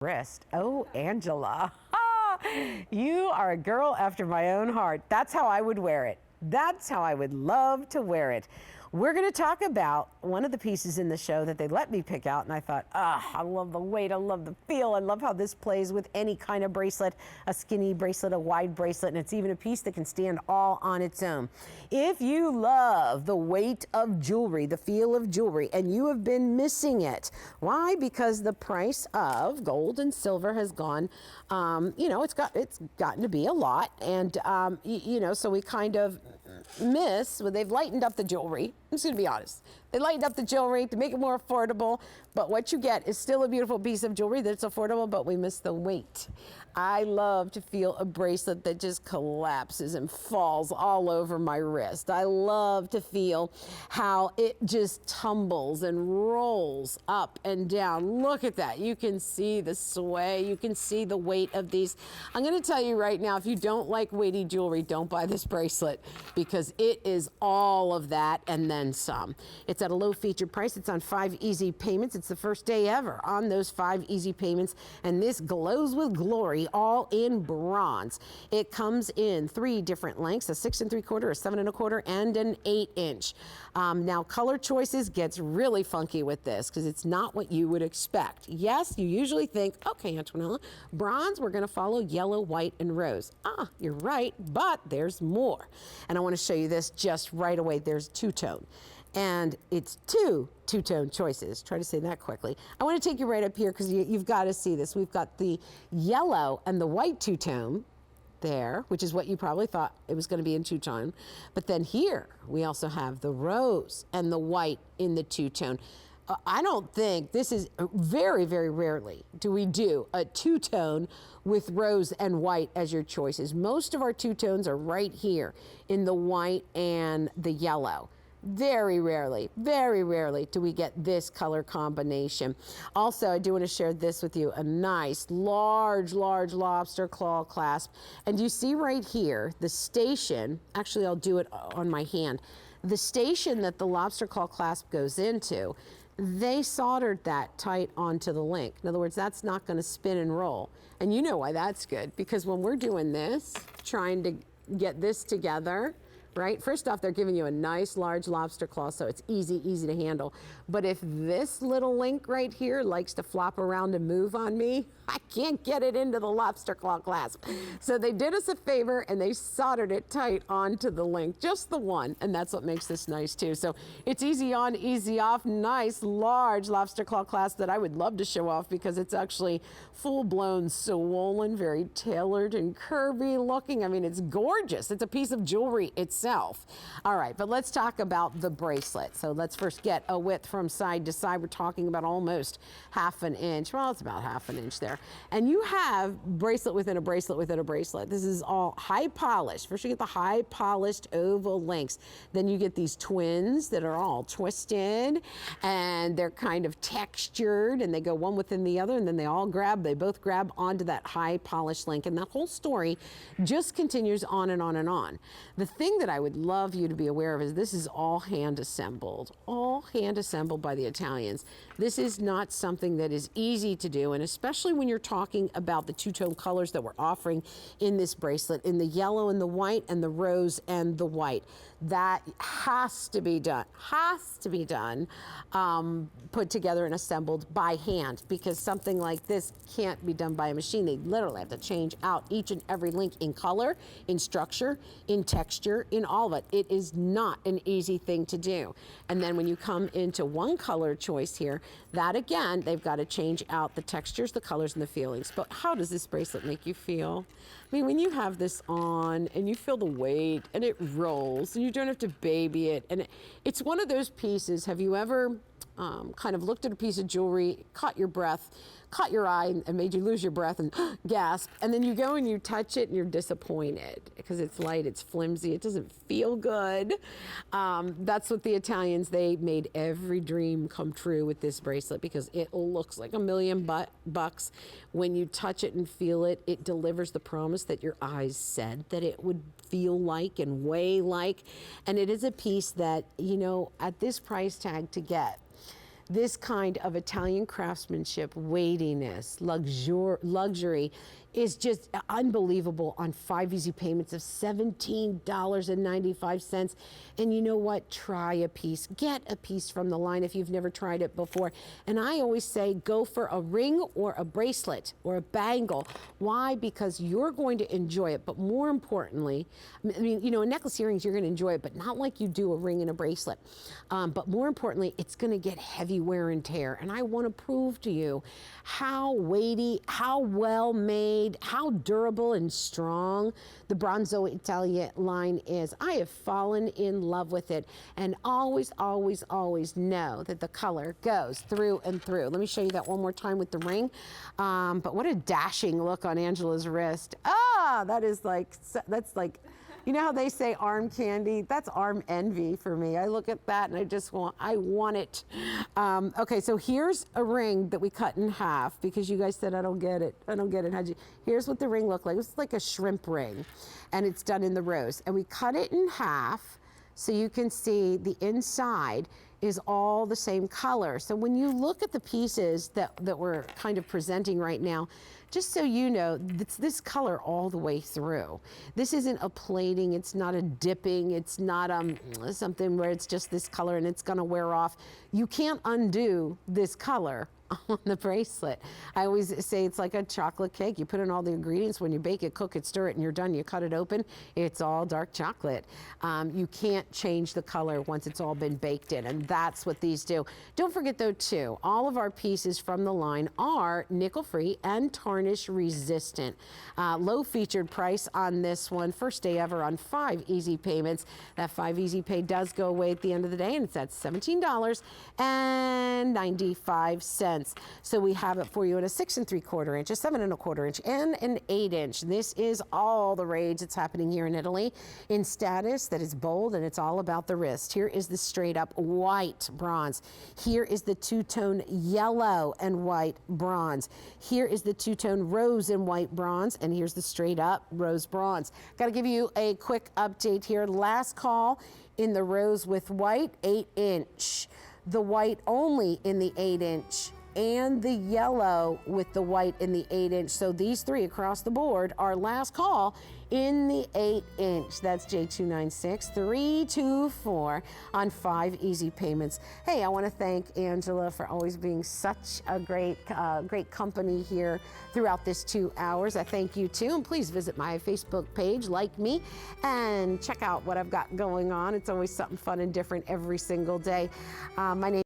Wrist. Oh, Angela. You are a girl after my own heart. That's how I would wear it. That's how I would love to wear it. We're going to talk about one of the pieces in the show that they let me pick out, and I thought, I love the weight, I love the feel, I love how this plays with any kind of bracelet, a skinny bracelet, a wide bracelet, and it's even a piece that can stand all on its own. If you love the weight of jewelry, the feel of jewelry, and you have been missing it, why? Because the price of gold and silver has gone, it's gotten to be a lot, and so we kind of miss. Well, they've lightened up the jewelry. I'm just going to be honest. They lightened up the jewelry to make it more affordable, but what you get is still a beautiful piece of jewelry that's affordable, but we miss the weight. I love to feel a bracelet that just collapses and falls all over my wrist. I love to feel how it just tumbles and rolls up and down. Look at that. You can see the sway. You can see the weight of these. I'm going to tell you right now, if you don't like weighty jewelry, don't buy this bracelet because it is all of that and then some. It's at a low feature price. It's on 5 easy payments. It's the first day ever on those 5 easy payments, and this glows with glory, all in bronze. It comes in 3 different lengths, a 6 3/4, a 7 1/4, and an 8-inch. Now, color choices gets really funky with this because it's not what you would expect. Yes, you usually think, okay, Antonella, bronze, we're going to follow yellow, white, and rose. You're right, but there's more. And I want to show you this just right away. There's two-tone. And it's two-tone choices. Try to say that quickly. I want to take you right up here because you've got to see this. We've got the yellow and the white two-tone there, which is what you probably thought it was going to be in two-tone. But then here, we also have the rose and the white in the two-tone. I don't think this is very, very rarely do we do a two-tone with rose and white as your choices. Most of our two-tones are right here in the white and the yellow. Very rarely do we get this color combination. Also, I do want to share this with you, a nice, large lobster claw clasp. And you see right here, the station, actually I'll do it on my hand, the station that the lobster claw clasp goes into, they soldered that tight onto the link. In other words, that's not going to spin and roll. And you know why that's good, because when we're doing this, trying to get this together, right? First off, they're giving you a nice large lobster claw, so it's easy to handle. But if this little link right here likes to flop around and move on me, I can't get it into the lobster claw clasp. So they did us a favor and they soldered it tight onto the link, just the one, and that's what makes this nice too. So it's easy on, easy off, nice large lobster claw clasp that I would love to show off because it's actually full-blown swollen, very tailored and curvy looking. I mean, it's gorgeous. It's a piece of jewelry itself. All right, but let's talk about the bracelet. So let's first get a width from side to side. We're talking about almost 1/2 inch. Well, it's about 1/2 inch there. And you have bracelet within a bracelet within a bracelet. This is all high polished. First you get the high polished oval links. Then you get these twins that are all twisted and they're kind of textured and they go one within the other and then they both grab onto that high polished link. And that whole story just continues on and on and on. The thing that I would love you to be aware of is this is all hand assembled by the Italians. This is not something that is easy to do, and especially when you're talking about the two-tone colors that we're offering in this bracelet, in the yellow and the white and the rose and the white. That has to be done, put together and assembled by hand, because something like this can't be done by a machine. They literally have to change out each and every link in color, in structure, in texture, in all of it. It is not an easy thing to do. And then when you come into one color choice here, that again, they've got to change out the textures, the colors, and the feelings. But how does this bracelet make you feel? I mean, when you have this on and you feel the weight and it rolls and you don't have to baby it, and it's one of those pieces, have you ever kind of looked at a piece of jewelry, caught your breath, caught your eye and made you lose your breath and gasp, and then you go and you touch it and you're disappointed because it's light, it's flimsy, it doesn't feel good. That's what the Italians, they made every dream come true with this bracelet because it looks like $1,000,000. When you touch it and feel it, it delivers the promise that your eyes said that it would feel like and weigh like. And it is a piece that, you know, at this price tag to get, this kind of Italian craftsmanship, weightiness, luxury is just unbelievable on 5 easy payments of $17.95. And you know what? Try a piece. Get a piece from the line if you've never tried it before. And I always say go for a ring or a bracelet or a bangle. Why? Because you're going to enjoy it. But more importantly, I mean, you know, a necklace, earrings, you're going to enjoy it, but not like you do a ring and a bracelet. But more importantly, it's going to get heavy wear and tear. And I want to prove to you how weighty, how well made, how durable and strong the Bronzo Italia line is. I have fallen in love with it, and always, always, always know that the color goes through and through. Let me show you that one more time with the ring. But what a dashing look on Angela's wrist. Ah, that's like, you know how they say arm candy? That's arm envy for me. I look at that and I want it. Okay, so here's a ring that we cut in half because you guys said I don't get it. I don't get it. Here's what the ring looked like. It's like a shrimp ring, and it's done in the rose. And we cut it in half so you can see the inside is all the same color. So when you look at the pieces that we're kind of presenting right now, just so you know, it's this color all the way through. This isn't a plating, it's not a dipping, it's not something where it's just this color and it's gonna wear off. You can't undo this color on the bracelet. I always say it's like a chocolate cake. You put in all the ingredients, when you bake it, cook it, stir it, and you're done. You cut it open, it's all dark chocolate. You can't change the color once it's all been baked in, and that's what these do. Don't forget though too, all of our pieces from the line are nickel-free and tarnish resistant. Low featured price on this one, first day ever on 5 easy payments. That 5 easy pay does go away at the end of the day, and it's at $17.95. So we have it for you in a 6 3/4 inch, a 7 1/4 inch, and an 8 inch. This is all the rage that's happening here in Italy in status that is bold, and it's all about the wrist. Here is the straight up white bronze. Here is the two-tone yellow and white bronze. Here is the two-tone rose and white bronze, and here's the straight up rose bronze. Got to give you a quick update here. Last call in the rose with white, 8 inch. The white only in the 8 inch. And the yellow with the white in the 8 inch. So these 3 across the board are last call in the 8 inch. That's J296324 on 5 easy payments. Hey, I want to thank Angela for always being such a great company here throughout this 2 hours. I thank you too, and please visit my Facebook page, like me, and check out what I've got going on. It's always something fun and different every single day. My name